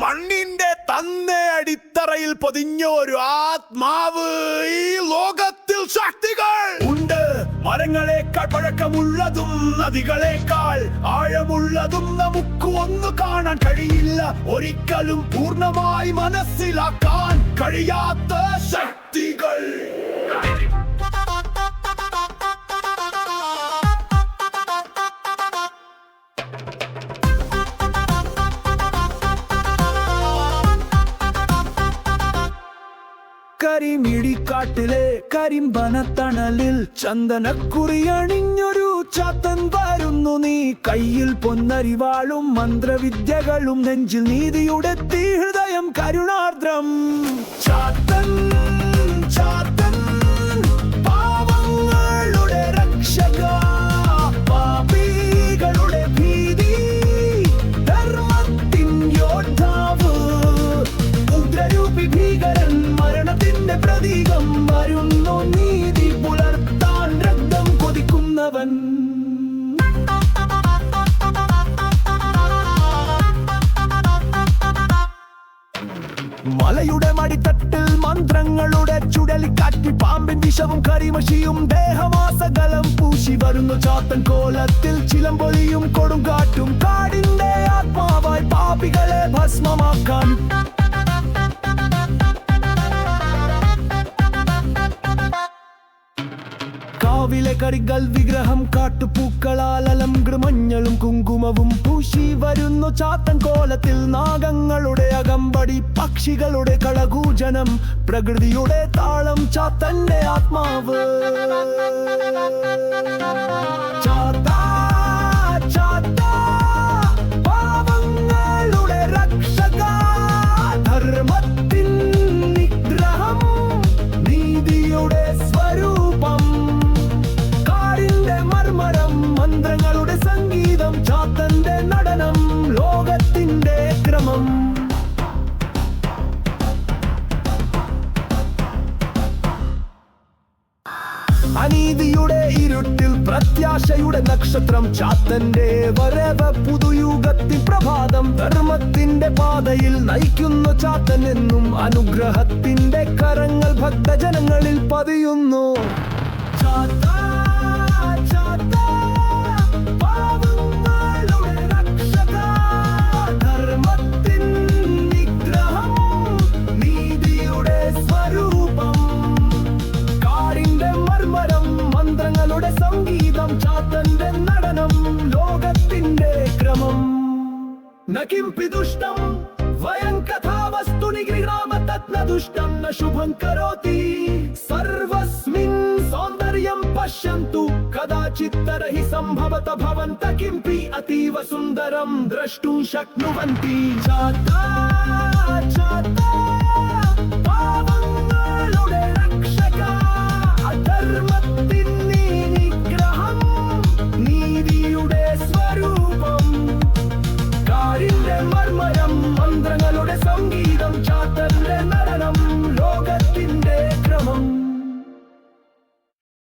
മണ്ണിന്റെ തന്നെ അടിത്തറയിൽ പൊതിഞ്ഞൊരു ആത്മാവ് ഈ ലോകത്തിൽ ശക്തികൾ ഉണ്ട്. മരങ്ങളെക്കാൾ പഴക്കമുള്ളതും നദികളെക്കാൾ ആഴമുള്ളതും നമുക്ക് ഒന്ന് കാണാൻ കഴിയില്ല. ഒരിക്കലും പൂർണ്ണമായി മനസ്സിലാക്കാൻ കഴിയാത്ത ശക്തികൾ. കരിമിഴിക്കാട്ടിലെ കരിമ്പനത്തണലിൽ ചന്ദനക്കുറിയണിഞ്ഞൊരു ചാത്തൻ വരുന്നു. നീ കയ്യിൽ പൊന്നരിവാളും മന്ത്രവിദ്യകളും, നെഞ്ചിൽ നീതിയുടെ ഹൃദയം കരുണാർദ്രം. ചാത്തൻ ചാത്തൻ പാവങ്ങളുടെ രക്ഷക, പാപികളുടെ ഭീതി, ധർമ്മത്തിൻ യോദ്ധാവ്, ഉഗ്രരൂപി ഭീകരൻ, മരണത്തിന്റെ പ്രതീകം, വരുന്നു നീതി പുലർത്താൻ രക്തം കൊതിക്കുന്നവൻ. മലയുടെ മടിത്തട്ടിൽ മന്ത്രങ്ങളുടെ ചുഴലിക്കാറ്റ്, പാമ്പിൻ വിഷവും കരിമഷിയും ദേഹമാസകലം പൂശി വരുന്നു ചാത്തൻ കോലത്തിൽ. ചിലമ്പൊലിയും കൊടുങ്കാറ്റും കാടിന്റെ ആത്മാവായി പാപികളെ ഭസ്മമാക്കാൻ. കാവിലെ കരിങ്കൽ വിഗ്രഹം കാട്ടുപൂക്കളാലം മഞ്ഞളും കുങ്കുമവും പൂശി വരുന്നു ചാത്തൻ കോലത്തിൽ. നാഗങ്ങളുടെ അകമ്പടി, പക്ഷികളുടെ കളകൂജനം, പ്രകൃതിയുടെ താളം, ചാത്തന്റെ ആത്മാവ്. ചാത്താ ചാത്താ പാവങ്ങളുടെ രക്ഷക, ധർമ്മത്തിൻ നിഗ്രഹം, നീതിയുടെ സ്വരൂപം, മർമ്മരം, മന്ത്രങ്ങളുടെ സംഗീതം, ചാത്തന്റെ നടനം, ലോകത്തിന്റെ ക്രമം. അനീതിയുടെ ഇരുട്ടിൽ പ്രത്യാശയുടെ നക്ഷത്രം, ചാത്തന്റെ വരവ് പുതുയുഗത്തിൽ പ്രഭാതം. ധർമ്മത്തിന്റെ പാതയിൽ നയിക്കുന്നു ചാത്തൻ എന്നും, അനുഗ്രഹത്തിന്റെ കരങ്ങൾ ഭക്തജനങ്ങളിൽ പതിയുന്നു. ചാത്താ ചാത്താ പാവങ്ങളുടെ രക്ഷക, ധർമ്മത്തിൻ നിഗ്രഹം, നീതിയുടെ സ്വരൂപം, കാടിന്റെ മർമ്മരം, മന്ത്രങ്ങളുടെ സംഗീതം, ചാത്തന്റെ നടനം, ലോകത്തിന്റെ ക്രമം. നകിംപി ദുഷ്ടം വയം കഥാവസ്തു നിഗൃഹാമതത് ദുഷ്ടം ന ശുഭം കരോതി. സർവസ്മിൻ സൗന്ദര്യം പശ്യന്തു കദാചിത്തരഹി സംഭവത ഭവന്ത കിംപി അതീവ സുന്ദരം ദ്രഷ്ടും ശക്നുവന്തി. ചാത്താ ചാത്താ